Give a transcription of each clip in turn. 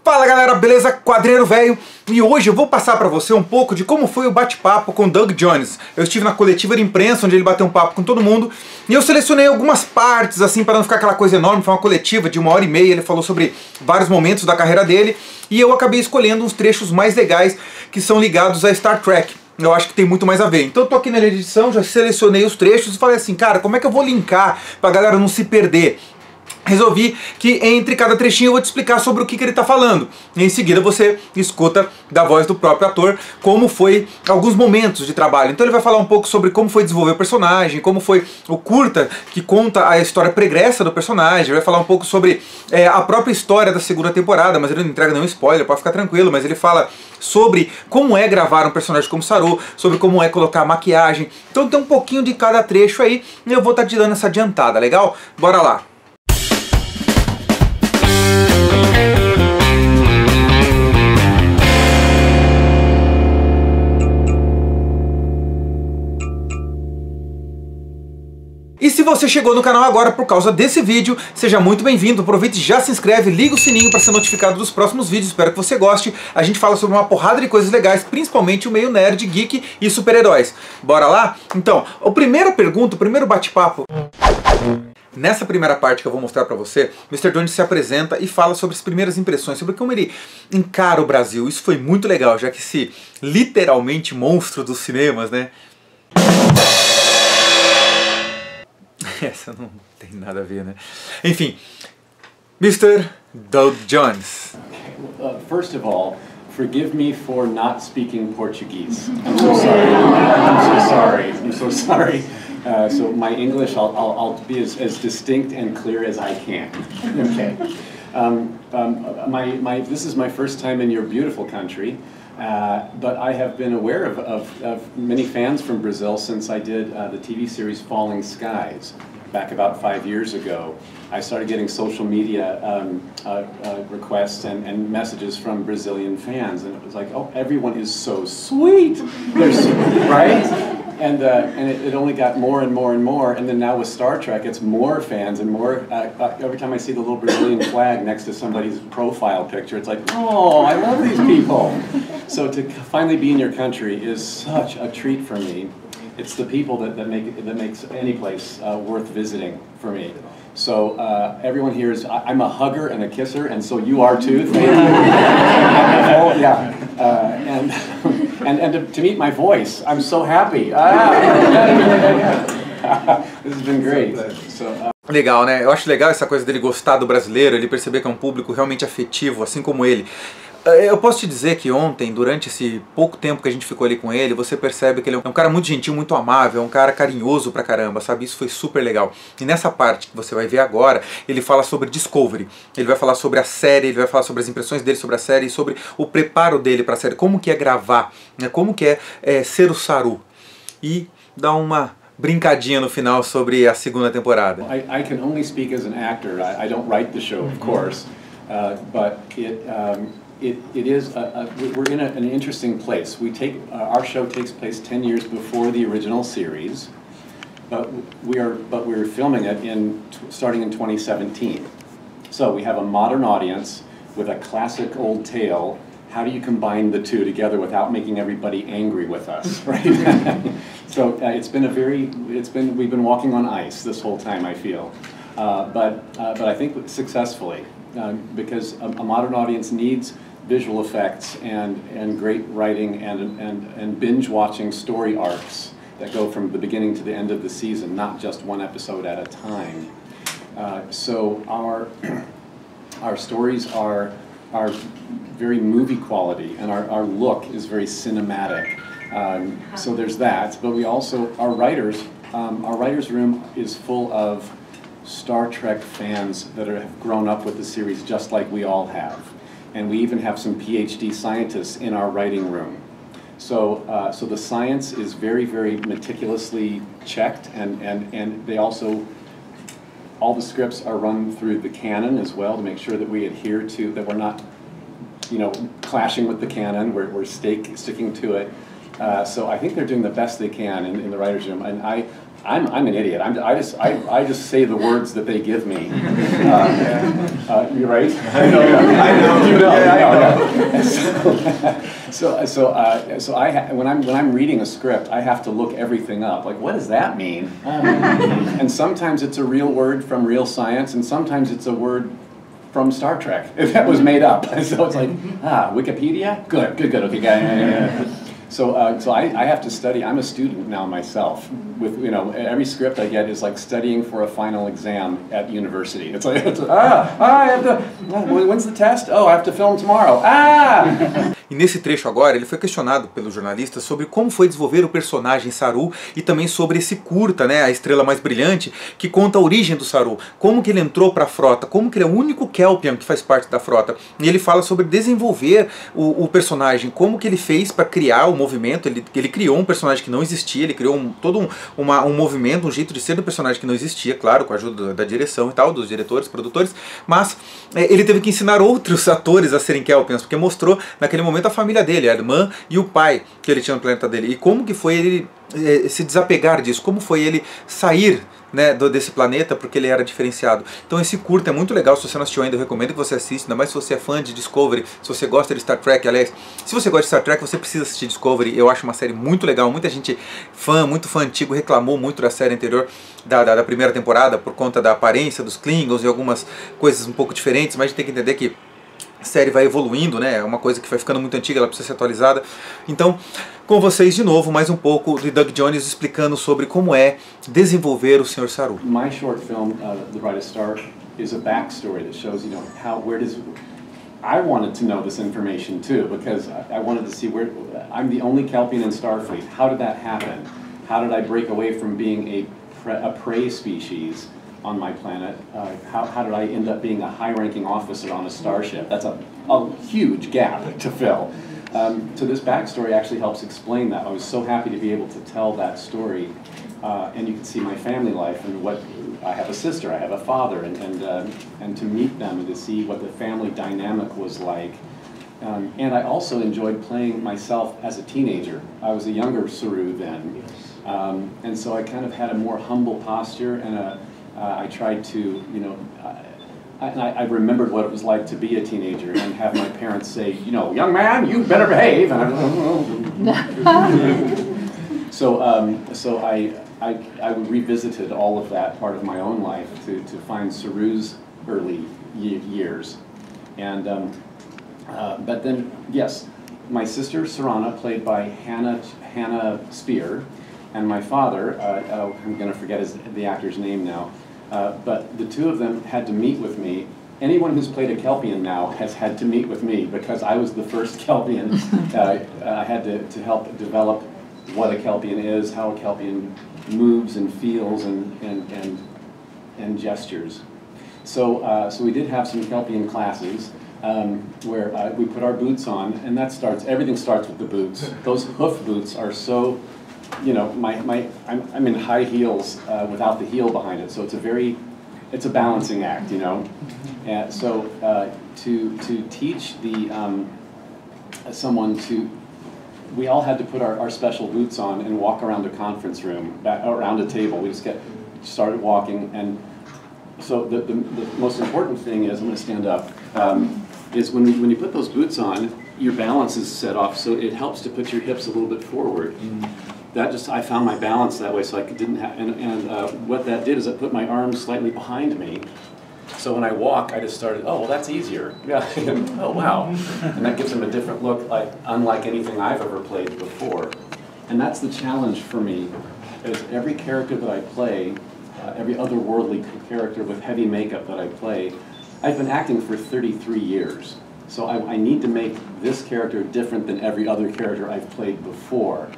Fala galera, beleza? Quadrinheiro velho, e hoje eu vou passar pra você um pouco de como foi o bate-papo com Doug Jones. Eu estive na coletiva de imprensa, onde ele bateu um papo com todo mundo, e eu selecionei algumas partes, assim, para não ficar aquela coisa enorme. Foi uma coletiva de 1h30, ele falou sobre vários momentos da carreira dele, e eu acabei escolhendo uns trechos mais legais que são ligados a Star Trek. Eu acho que tem muito mais a ver. Então eu tô aqui na edição, já selecionei os trechos e falei assim, cara, como é que eu vou linkar pra galera não se perder? Resolvi que entre cada trechinho eu vou te explicar sobre o que ele está falando. E em seguida você escuta da voz do próprio ator como foi alguns momentos de trabalho. Então ele vai falar um pouco sobre como foi desenvolver o personagem, como foi o curta que conta a história pregressa do personagem. Vai falar um pouco sobre a própria história da segunda temporada, mas ele não entrega nenhum spoiler, pode ficar tranquilo. Mas ele fala sobre como é gravar um personagem como Saru, sobre como é colocar maquiagem. Então tem um pouquinho de cada trecho aí e eu vou estar te dando essa adiantada, legal? Bora lá! E se você chegou no canal agora por causa desse vídeo, seja muito bem-vindo, aproveite e já se inscreve, liga o sininho para ser notificado dos próximos vídeos, espero que você goste. A gente fala sobre uma porrada de coisas legais, principalmente o meio nerd, geek e super-heróis. Bora lá? Então, a primeira pergunta, o primeiro bate-papo. Nessa primeira parte que eu vou mostrar pra você, Mr. Jones se apresenta e fala sobre as primeiras impressões, sobre como ele encara o Brasil. Isso foi muito legal, já que esse literalmente monstro dos cinemas, né? Essa não tem nada a ver, né? Enfim, Mr. Doug Jones. First of all, forgive me for not speaking Portuguese. I'm so sorry. I'm so sorry. I'm so sorry. So my English, I'll be as distinct and clear as I can. Okay. This is my first time in your beautiful country. But I have been aware of many fans from Brazil since I did the TV series Falling Skies back about 5 years ago. I started getting social media requests and messages from Brazilian fans, and it was like, oh, everyone is so sweet, right? And it only got more and more and more, and then now with Star Trek, it's more fans and more. Every time I see the little Brazilian flag next to somebody's profile picture, it's like, oh, I love these people. So to finally be in your country is such a treat for me. It's the people that makes any place worth visiting for me. So everyone here is, I'm a hugger and a kisser, and so you are too. Thank you. Yeah, and to meet my voice, I'm so happy. This has been great. So, Legal, né? Eu acho legal essa coisa dele gostar do brasileiro, ele perceber que é um público realmente afetivo, assim como ele. Eu posso te dizer que ontem, durante esse pouco tempo que a gente ficou ali com ele, você percebe que ele é um cara muito gentil, muito amável, é um cara carinhoso pra caramba, sabe? Isso foi super legal. E nessa parte que você vai ver agora, ele fala sobre Discovery, ele vai falar sobre a série, ele vai falar sobre as impressões dele sobre a série e sobre o preparo dele pra série, como que é gravar, né? Como que é ser o Saru. E dá uma brincadinha no final sobre a segunda temporada. I can only speak as an actor. I don't write the show, of course, but it is we're in an interesting place. Our show takes place 10 years before the original series, but we're filming it starting in 2017. So we have a modern audience with a classic old tale. How do you combine the two together without making everybody angry with us, right? So we've been walking on ice this whole time, I feel, but I think successfully, because a modern audience needs visual effects and great writing and binge watching story arcs that go from the beginning to the end of the season, not just one episode at a time. So our stories are very movie quality, and our look is very cinematic. So there's that, but we also, our writers' room is full of Star Trek fans that have grown up with the series just like we all have. And we even have some PhD scientists in our writing room. So the science is very, very meticulously checked, and they also, all the scripts are run through the canon as well to make sure that we adhere to, that we're not, clashing with the canon, we're sticking to it. So I think they're doing the best they can in the writer's room, and I'm an idiot. I just say the words that they give me. You're right. I know. You know. When I'm reading a script, I have to look everything up. Like, what does that mean? And sometimes it's a real word from real science, and sometimes it's a word from Star Trek that was made up. So it's like, Wikipedia? Good. Okay, yeah. So I have to study. I'm a student now myself. With every script I get is like studying for a final exam at university. It's like I have to. When's the test? Oh, I have to film tomorrow. E nesse trecho agora, ele foi questionado pelo jornalista sobre como foi desenvolver o personagem Saru e também sobre esse curta, né, A Estrela Mais Brilhante, que conta a origem do Saru, como que ele entrou para a frota, como que ele é o único Kelpian que faz parte da frota. E ele fala sobre desenvolver o personagem, como que ele fez para criar o movimento. Ele criou um personagem que não existia, ele criou todo um movimento, um jeito de ser do personagem que não existia, claro, com a ajuda da direção e tal, dos diretores, produtores, mas ele teve que ensinar outros atores a serem Kelpians, porque mostrou naquele momento a família dele, a irmã e o pai que ele tinha no planeta dele, e como que foi ele se desapegar disso, como foi ele sair, né, desse planeta, porque ele era diferenciado. Então esse curta é muito legal. Se você não assistiu ainda, eu recomendo que você assista, ainda mais se você é fã de Discovery, se você gosta de Star Trek. Aliás, se você gosta de Star Trek, você precisa assistir Discovery. Eu acho uma série muito legal. Muita gente muito fã antigo, reclamou muito da série anterior, da primeira temporada, por conta da aparência dos Klingons e algumas coisas um pouco diferentes, mas a gente tem que entender que a série vai evoluindo, né? É uma coisa que vai ficando muito antiga, ela precisa ser atualizada. Então, com vocês de novo, mais um pouco de Doug Jones explicando sobre como é desenvolver o Sr. Saru. My short film, The Brightest Star, is a backstory that shows, I wanted to know this information too, because I wanted to see I'm the only Kelpian in Starfleet. How did that happen? How did I break away from being a prey species on my planet? How did I end up being a high-ranking officer on a starship? That's a huge gap to fill. So this backstory actually helps explain that. I was so happy to be able to tell that story, and you can see my family life and what I have a sister, I have a father, and to meet them and to see what the family dynamic was like. And I also enjoyed playing myself as a teenager. I was a younger Saru then, and so I kind of had a more humble posture, and I tried to, I remembered what it was like to be a teenager and have my parents say, young man, you better behave. And so I revisited all of that part of my own life to find Saru's early years. And, but then, yes, my sister Sarana, played by Hannah Spear, and my father, I'm going to forget the actor's name now, but the two of them had to meet with me. Anyone who's played a Kelpian now has had to meet with me because I was the first Kelpian. I had to help develop what a Kelpian is, how a Kelpian moves and feels and gestures. So we did have some Kelpian classes where we put our boots on, and everything starts with the boots. Those hoof boots are so, I'm in high heels without the heel behind it, so it's a balancing act, And so to teach someone we all had to put our special boots on and walk around a conference room, around a table. We just started walking, and so the most important thing is, I'm going to stand up, is when you put those boots on, your balance is set off, so it helps to put your hips a little bit forward. I found my balance that way, so I didn't have, and what that did is it put my arms slightly behind me. So when I walk, I just started, oh, well, that's easier. Yeah. Oh, wow. And that gives them a different look, unlike anything I've ever played before. And that's the challenge for me, is every character that I play, every otherworldly character with heavy makeup that I play, I've been acting for 33 years. So I need to make this character different than every other character I've played before.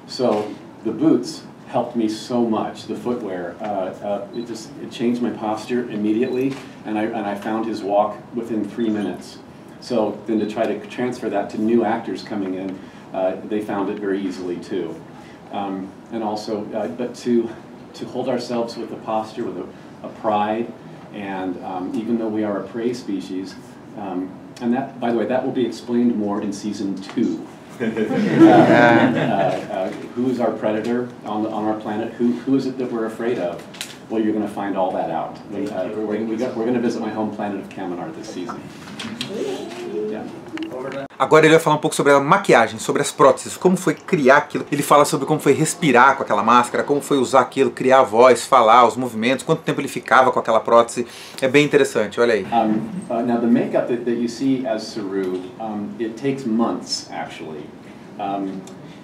So the boots helped me so much, the footwear. It changed my posture immediately, and I found his walk within 3 minutes. So then to try to transfer that to new actors coming in, they found it very easily too. And also, but to hold ourselves with a posture, with a pride, and even though we are a prey species, And that, by the way, that will be explained more in season 2. Who is our predator on our planet? Who is it that we're afraid of? Well, you're going to find all that out. We're going to visit my home planet of Kaminar this season. Yeah. Agora ele vai falar um pouco sobre a maquiagem, sobre as próteses, como foi criar aquilo. Ele fala sobre como foi respirar com aquela máscara, como foi usar aquilo, criar a voz, falar, os movimentos, quanto tempo ele ficava com aquela prótese. É bem interessante, olha aí. Now the makeup that you see as Saru, it takes months actually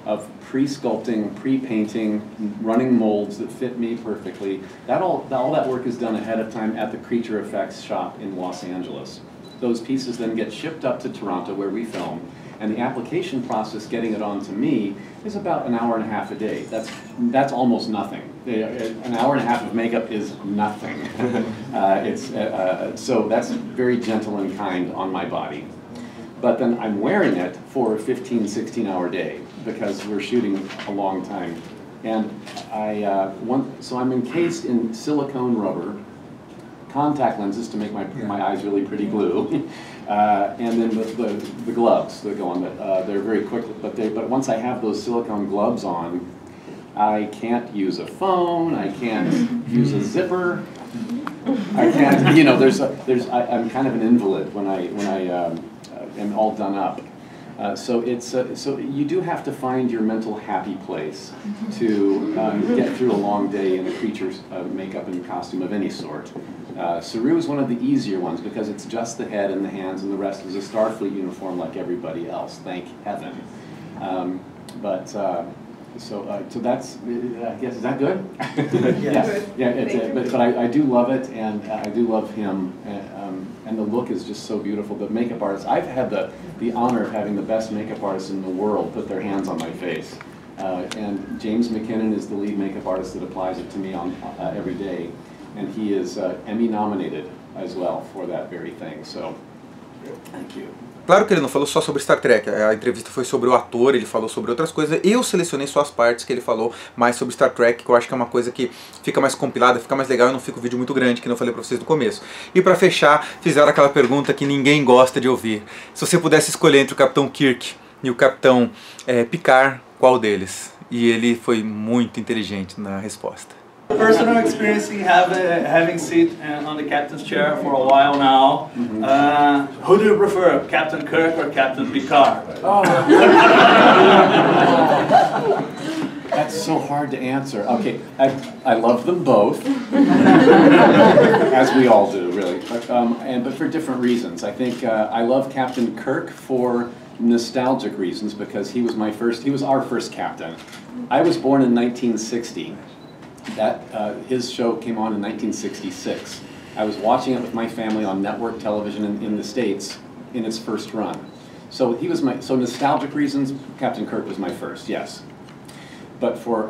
of pre-sculpting, pre-painting, running molds that fit me perfectly. All that work is done ahead of time at the Creature Effects shop in Los Angeles. Those pieces then get shipped up to Toronto where we film, and the application process getting it on to me is about an hour and a half a day. That's almost nothing. An hour and a half of makeup is nothing. So that's very gentle and kind on my body. But then I'm wearing it for a 15, 16-hour day because we're shooting a long time. And so I'm encased in silicone rubber, contact lenses to make my eyes really pretty blue, and then the gloves that go on. They're very quick, but once I have those silicone gloves on, I can't use a phone. I can't use a zipper. I can't. You know, I'm kind of an invalid when I am all done up. So you do have to find your mental happy place to get through a long day in a creature's makeup and costume of any sort. Saru is one of the easier ones because it's just the head and the hands, and the rest is a Starfleet uniform like everybody else. Thank heaven. So that's, I guess, is that good? But I do love it, and I do love him, and the look is just so beautiful. The makeup artist, I've had the honor of having the best makeup artists in the world put their hands on my face. And James McKinnon is the lead makeup artist that applies it to me on every day. And he is Emmy nominated as well for that very thing. So, thank you. Claro que ele não falou só sobre Star Trek, a entrevista foi sobre o ator, ele falou sobre outras coisas. Eu selecionei só as partes que ele falou mais sobre Star Trek, que eu acho que é uma coisa que fica mais compilada, fica mais legal e não fica um vídeo muito grande, que não falei pra vocês no começo. E pra fechar, fizeram aquela pergunta que ninguém gosta de ouvir. Se você pudesse escolher entre o Capitão Kirk e o Capitão Picard, qual deles? E ele foi muito inteligente na resposta. Personal experience having sit on the captain's chair for a while now. Who do you prefer, Captain Kirk or Captain Picard? Oh. That's so hard to answer. Okay, I love them both, as we all do, really. But for different reasons. I think I love Captain Kirk for nostalgic reasons because he was our first captain. I was born in 1960. His show came on in 1966. I was watching it with my family on network television in the States in its first run. So so nostalgic reasons, Captain Kirk was my first, yes. But for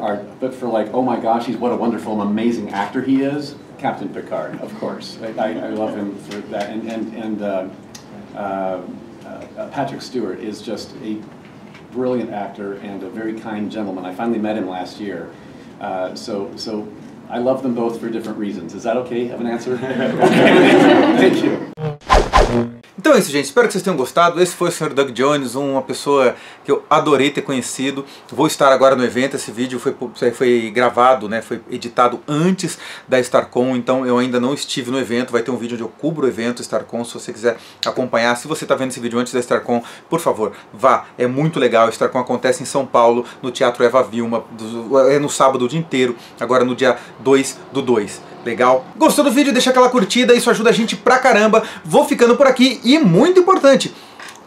like, oh my gosh, what a wonderful, amazing actor he is, Captain Picard, of course. I love him for that. And Patrick Stewart is just a brilliant actor and a very kind gentleman. I finally met him last year. So I love them both for different reasons. Is that okay? Have an answer? Okay. Thank you. Então é isso, gente. Espero que vocês tenham gostado. Esse foi o Sr. Doug Jones, uma pessoa que eu adorei ter conhecido. Vou estar agora no evento. Esse vídeo foi gravado, né? Foi editado antes da StarCon, então eu ainda não estive no evento. Vai ter um vídeo onde eu cubro o evento StarCon, se você quiser acompanhar. Se você está vendo esse vídeo antes da StarCon, por favor, vá. É muito legal. A StarCon acontece em São Paulo, no Teatro Eva Vilma. É no sábado o dia inteiro, agora no dia 2/2. Legal? Gostou do vídeo? Deixa aquela curtida, isso ajuda a gente pra caramba. Vou ficando por aqui e, muito importante,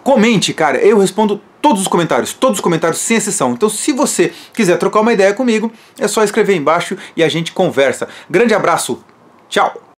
comente, cara. Eu respondo todos os comentários sem exceção. Então, se você quiser trocar uma ideia comigo, é só escrever aí embaixo e a gente conversa. Grande abraço, tchau!